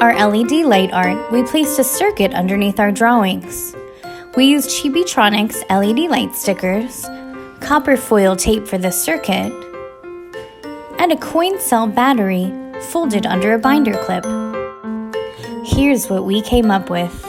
our LED light art, we placed a circuit underneath our drawings. We used Chibitronics LED light stickers, copper foil tape for the circuit, and a coin cell battery folded under a binder clip. Here's what we came up with.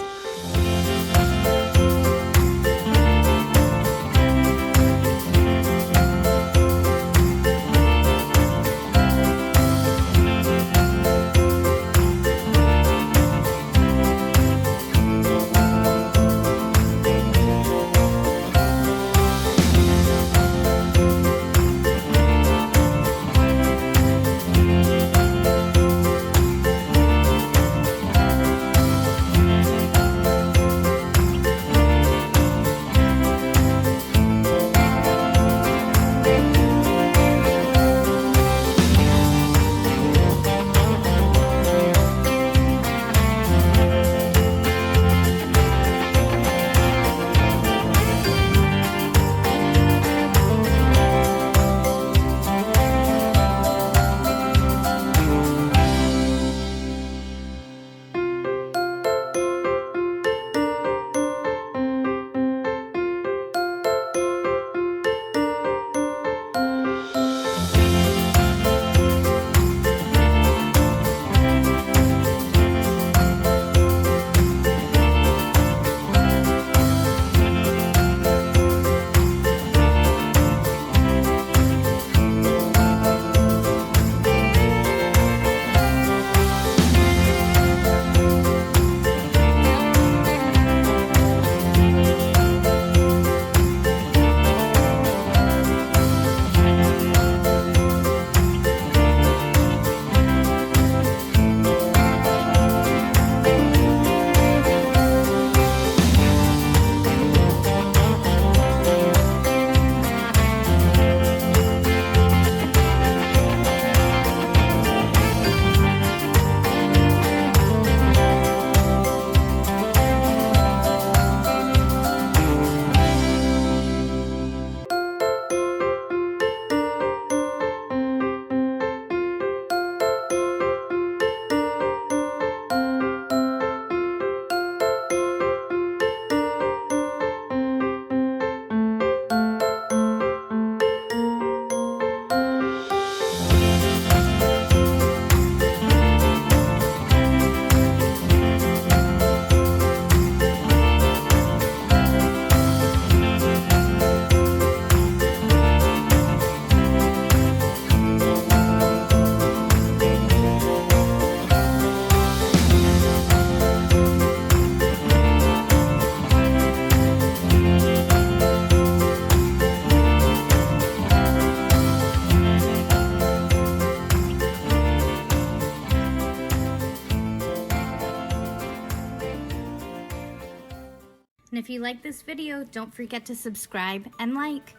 And if you like this video, don't forget to subscribe and like.